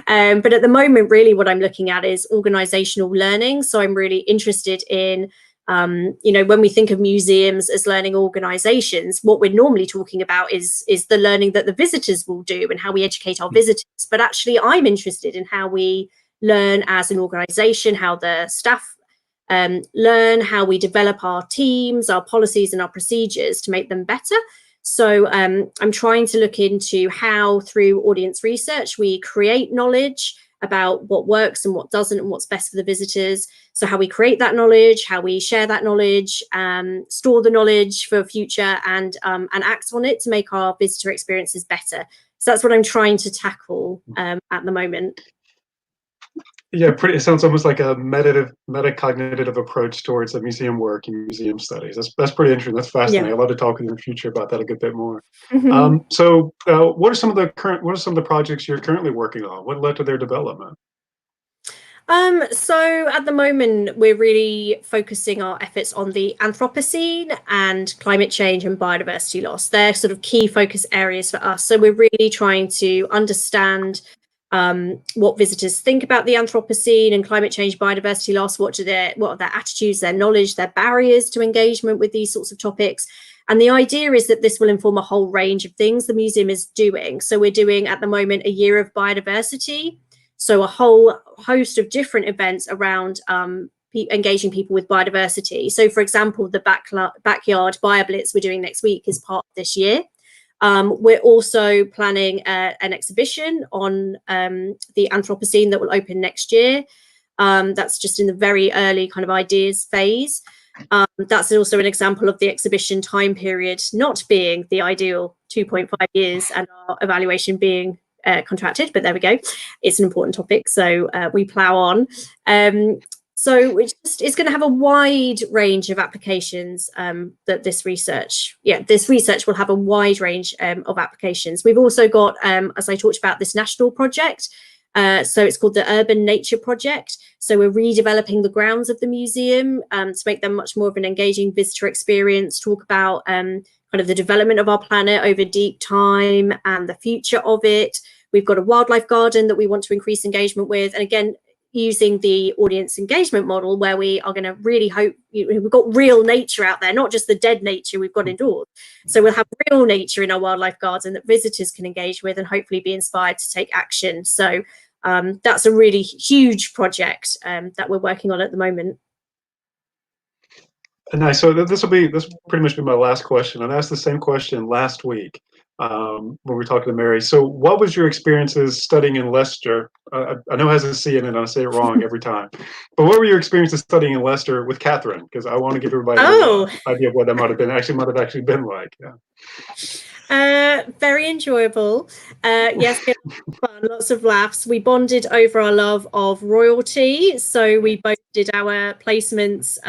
But at the moment, really, what I'm looking at is organizational learning. So I'm really interested in you know, when we think of museums as learning organizations, what we're normally talking about is the learning that the visitors will do and how we educate our visitors. But actually, I'm interested in how we learn as an organization, how the staff learn, how we develop our teams, our policies and our procedures to make them better. So I'm trying to look into how, through audience research, we create knowledge about what works and what doesn't and what's best for the visitors. So how we create that knowledge, how we share that knowledge, store the knowledge for future and act on it to make our visitor experiences better. So that's what I'm trying to tackle at the moment.
Yeah, it sounds almost like a metacognitive approach towards the museum work and museum studies. That's pretty interesting. That's fascinating.
Yeah.
I'd love to talk in the future about that a good bit more.
Mm-hmm.
So what are some of the projects you're currently working on? What led to their development?
So at the moment, we're really focusing our efforts on the Anthropocene and climate change and biodiversity loss. They're sort of key focus areas for us. So we're really trying to understand what visitors think about the Anthropocene and climate change, biodiversity loss. What are their attitudes, their knowledge, their barriers to engagement with these sorts of topics? And the idea is that this will inform a whole range of things the museum is doing. So we're doing at the moment a year of biodiversity. So a whole host of different events around engaging people with biodiversity. So for example, the backyard BioBlitz we're doing next week is part of this year. We're also planning an exhibition on the Anthropocene that will open next year. That's just in the very early kind of ideas phase. That's also an example of the exhibition time period not being the ideal 2.5 years and our evaluation being contracted, but there we go. It's an important topic, so we plow on. So it's going to have a wide range of applications that this research will have a wide range of applications. We've also got, as I talked about, this national project. So it's called the Urban Nature Project. So we're redeveloping the grounds of the museum to make them much more of an engaging visitor experience, talk about kind of the development of our planet over deep time and the future of it. We've got a wildlife garden that we want to increase engagement with. And again, using the audience engagement model, where we are going to really hope we've got real nature out there, not just the dead nature we've got indoors. So we'll have real nature in our wildlife garden that visitors can engage with and hopefully be inspired to take action. So that's a really huge project that we're working on at the moment.
Nice. So this will pretty much be my last question. I asked the same question last week when we were talking to Mary. So what was your experiences studying in Leicester? I know it has a C in it, and I say it wrong every time. But what were your experiences studying in Leicester with Katherine? Because I want to give everybody an idea of what that might have actually been like. Yeah.
Very enjoyable. Yes, fun, lots of laughs. We bonded over our love of royalty. So we both did our placements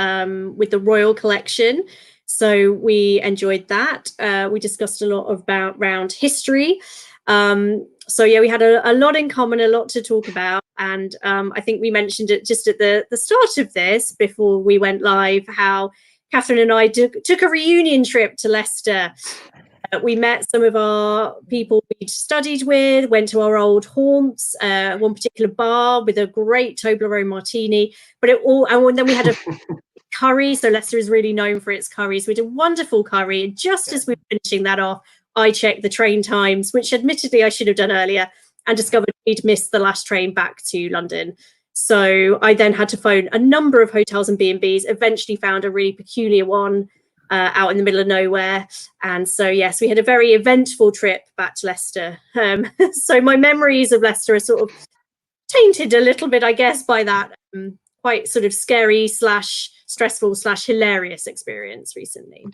with the Royal Collection. So we enjoyed that. We discussed a lot around history. So yeah, we had a lot in common, a lot to talk about. And I think we mentioned it just at the start of this before we went live, how Katherine and I took a reunion trip to Leicester. We met some of our people we'd studied with, went to our old haunts, one particular bar with a great Toblerone martini, and then we had a curry. So Leicester is really known for its curries. We did a wonderful curry. And just as we were finishing that off, I checked the train times, which admittedly I should have done earlier, and discovered we'd missed the last train back to London. So I then had to phone a number of hotels and B&Bs, eventually found a really peculiar one out in the middle of nowhere. And so, yes, we had a very eventful trip back to Leicester. So my memories of Leicester are sort of tainted a little bit, I guess, by that quite sort of scary / stressful / hilarious experience recently.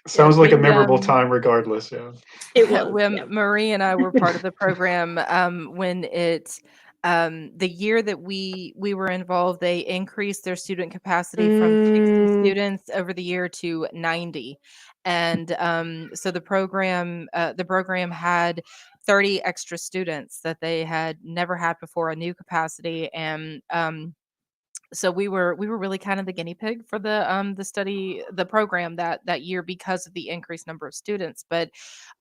Sounds like a memorable time regardless. Yeah.
It was.
When Marie and I were part of the program, when the year that we were involved, they increased their student capacity from 60 students over the year to 90. And so the program had 30 extra students that they had never had before, a new capacity. And so we were really kind of the guinea pig for the program that year because of the increased number of students. But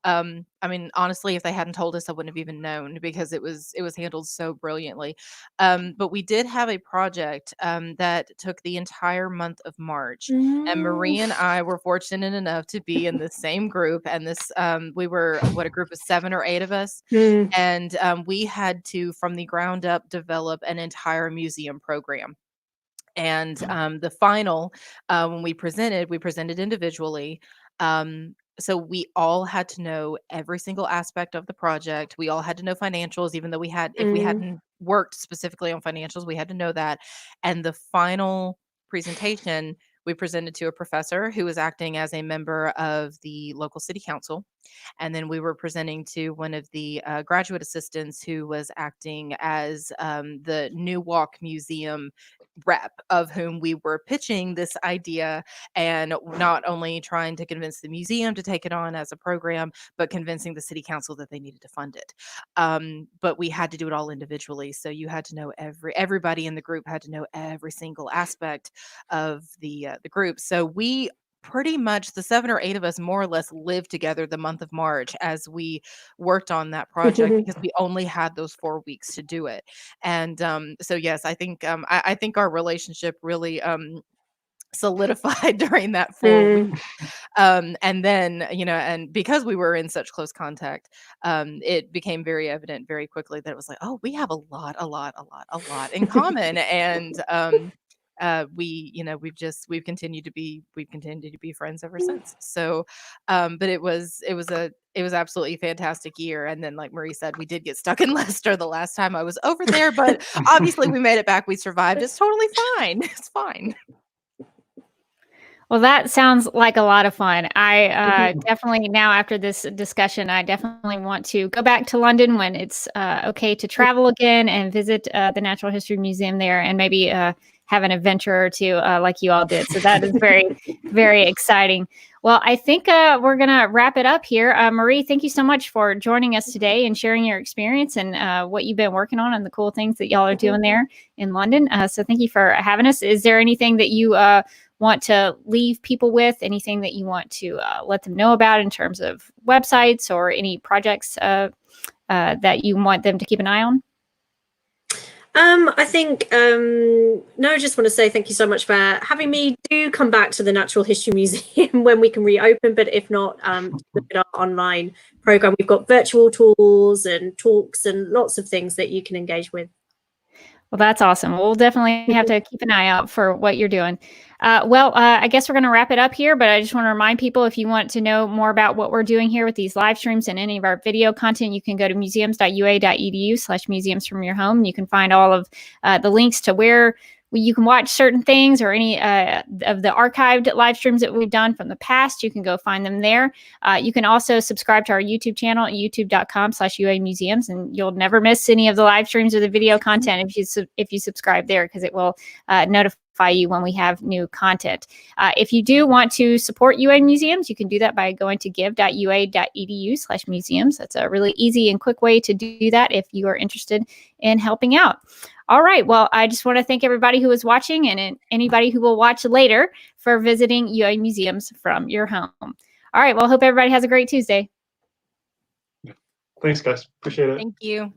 I mean, honestly, if they hadn't told us, I wouldn't have even known, because it was handled so brilliantly. But we did have a project that took the entire month of March, and Marie and I were fortunate enough to be in the same group. And this we were a group of 7 or 8 of us, and we had to, from the ground up, develop an entire museum program. And the final, when we presented individually. So we all had to know every single aspect of the project. We all had to know financials, even though if we hadn't worked specifically on financials, we had to know that. And the final presentation, we presented to a professor who was acting as a member of the local city council. And then we were presenting to one of the graduate assistants who was acting as the New Walk Museum rep, of whom we were pitching this idea, and not only trying to convince the museum to take it on as a program, but convincing the city council that they needed to fund it. But we had to do it all individually. So you had to know everybody in the group had to know every single aspect of the group. So we pretty much, the 7 or 8 of us, more or less lived together the month of March as we worked on that project, because we only had those 4 weeks to do it. And so yes, I think I think our relationship really solidified during that 4 weeks. And then, and because we were in such close contact, it became very evident very quickly that it was like, oh, we have a lot in common. And we've continued to be friends ever since. So but it was absolutely a fantastic year. And then, like Marie said, we did get stuck in Leicester the last time I was over there, but obviously we made it back. We survived. It's totally fine. It's fine.
Well, that sounds like a lot of fun. I definitely, now after this discussion, I definitely want to go back to London when it's okay to travel again and visit the Natural History Museum there, and maybe have an adventure or two like you all did. So that is very, very exciting. Well, I think we're going to wrap it up here. Marie, thank you so much for joining us today and sharing your experience and what you've been working on and the cool things that y'all are doing there in London. So thank you for having us. Is there anything that you want to leave people with, anything that you want to let them know about in terms of websites or any projects that you want them to keep an eye on?
I think, no, just want to say thank you so much for having me. Do come back to the Natural History Museum when we can reopen, but if not, look at our online program. We've got virtual tours and talks and lots of things that you can engage with.
Well, that's awesome. We'll definitely have to keep an eye out for what you're doing. I guess we're going to wrap it up here, but I just want to remind people, if you want to know more about what we're doing here with these live streams and any of our video content, you can go to museums.ua.edu/museums from your home. You can find all of the links to where you can watch certain things, or any of the archived live streams that we've done from the past. You can go find them there. You can also subscribe to our YouTube channel at youtube.com/UA Museums, and you'll never miss any of the live streams or the video content if you subscribe there, because it will notify you when we have new content. If you do want to support UA Museums, you can do that by going to give.ua.edu/museums. That's a really easy and quick way to do that if you are interested in helping out. All right. Well, I just want to thank everybody who was watching, and anybody who will watch later, for visiting UA Museums from your home. All right. Well, I hope everybody has a great Tuesday.
Thanks, guys. Appreciate it.
Thank you.